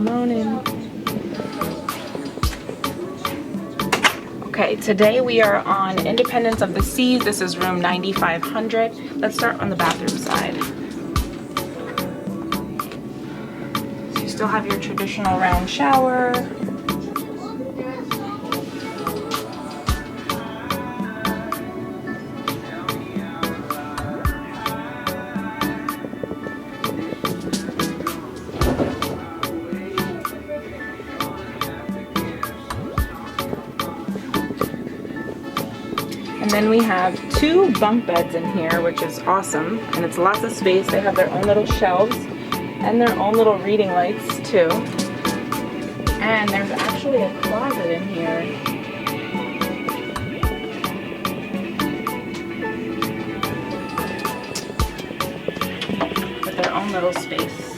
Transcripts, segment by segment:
Come on in. Okay, today we are on Independence of the Seas. This is room 9500. Let's start on the bathroom side. So you still have your traditional round shower. And then we have 2 bunk beds in here, which is awesome, and it's lots of space. They have their own little shelves and their own little reading lights too. And there's actually a closet in here. With their own little space.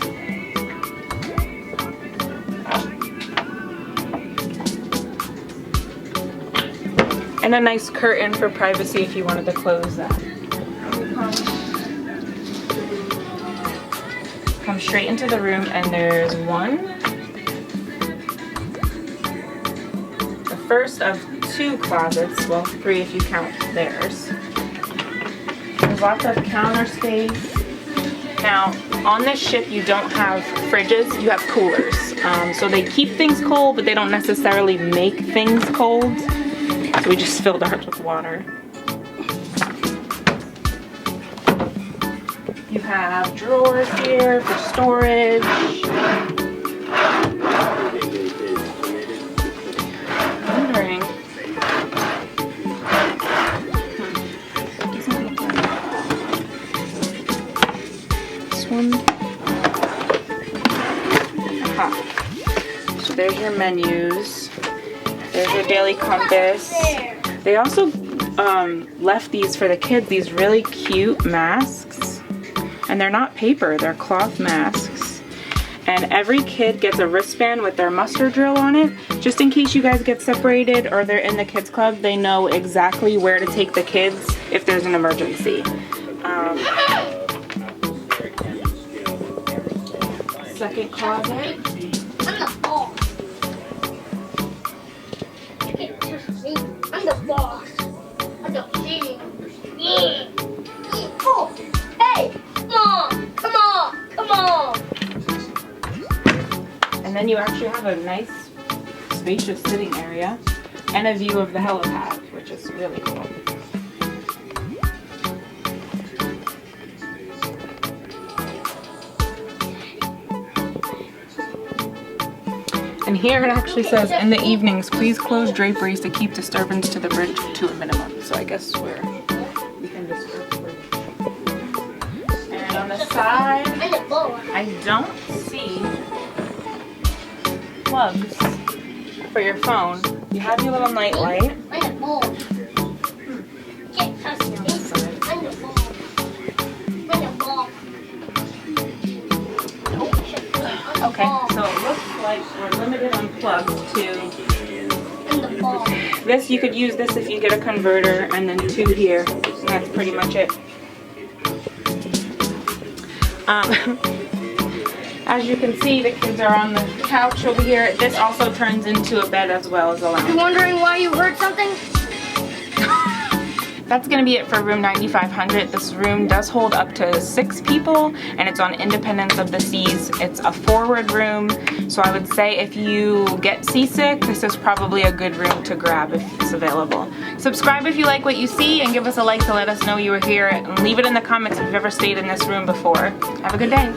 And a nice curtain for privacy if you wanted to close that. Come straight into the room, and there's the first of 2 closets, well 3 if you count theirs. There's lots of counter space. Now on this ship you don't have fridges, you have coolers. So they keep things cold, but they don't necessarily make things cold. So we just filled ours with water. You have drawers here for storage. Wondering. This one. Aha. So there's your menus. There's your daily compass. They also left these for the kids, these really cute masks. And they're not paper, they're cloth masks. And every kid gets a wristband with their muster drill on it. Just in case you guys get separated or they're in the kids club, they know exactly where to take the kids if there's an emergency. Second closet. I'm the boss. I'm the king. Yeah. Oh, hey, come on. And then you actually have a nice, spacious sitting area and a view of the helipad, which is really cool. And here it actually says, in the evenings, please close draperies to keep disturbance to the bridge to a minimum. So I guess we can disturb the bridge. And on the side, I don't see plugs for your phone. You have your little night light. Okay, so it looks like we're limited on plugs to this. You could use this if you get a converter, and then 2 here. And that's pretty much it. As you can see, the kids are on the couch over here. This also turns into a bed as well as a lounge. You wondering why you heard something? That's going to be it for room 9500. This room does hold up to 6 people, and it's on Independence of the Seas. It's a forward room, so I would say if you get seasick, this is probably a good room to grab if it's available. Subscribe if you like what you see, and give us a like to let us know you were here, and leave it in the comments if you've ever stayed in this room before. Have a good day.